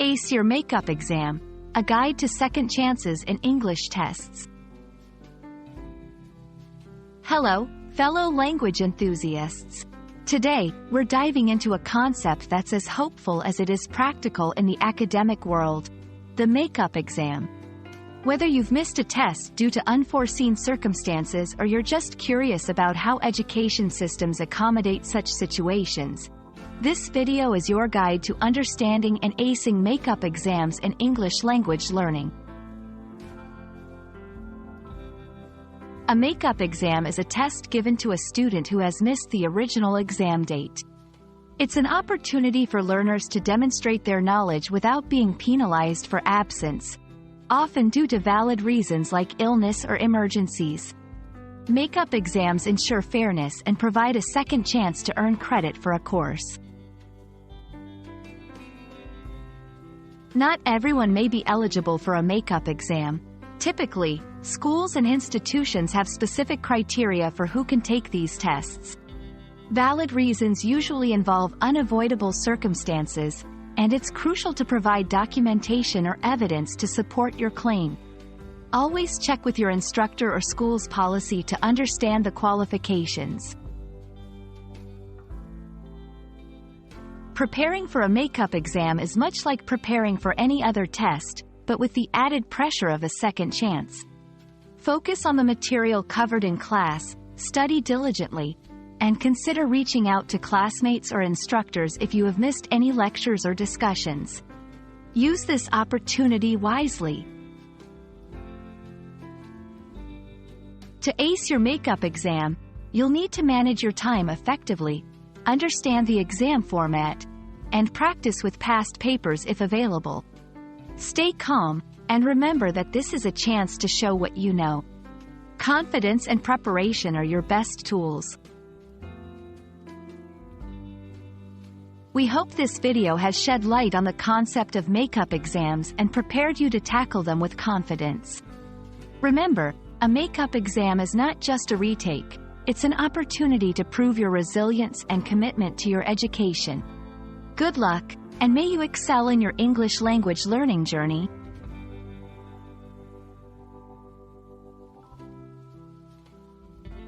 Ace Your Makeup Exam, a guide to second chances in English tests. Hello, fellow language enthusiasts. Today, we're diving into a concept that's as hopeful as it is practical in the academic world: the makeup exam. Whether you've missed a test due to unforeseen circumstances or you're just curious about how education systems accommodate such situations, this video is your guide to understanding and acing makeup exams in English language learning. A makeup exam is a test given to a student who has missed the original exam date. It's an opportunity for learners to demonstrate their knowledge without being penalized for absence, often due to valid reasons like illness or emergencies. Makeup exams ensure fairness and provide a second chance to earn credit for a course. Not everyone may be eligible for a makeup exam. Typically, schools and institutions have specific criteria for who can take these tests. Valid reasons usually involve unavoidable circumstances, and it's crucial to provide documentation or evidence to support your claim. Always check with your instructor or school's policy to understand the qualifications. Preparing for a makeup exam is much like preparing for any other test, but with the added pressure of a second chance. Focus on the material covered in class, study diligently, and consider reaching out to classmates or instructors if you have missed any lectures or discussions. Use this opportunity wisely. To ace your makeup exam, you'll need to manage your time effectively, understand the exam format, and practice with past papers if available. Stay calm, and remember that this is a chance to show what you know. Confidence and preparation are your best tools. We hope this video has shed light on the concept of makeup exams and prepared you to tackle them with confidence. Remember, a makeup exam is not just a retake. It's an opportunity to prove your resilience and commitment to your education. Good luck, and may you excel in your English language learning journey.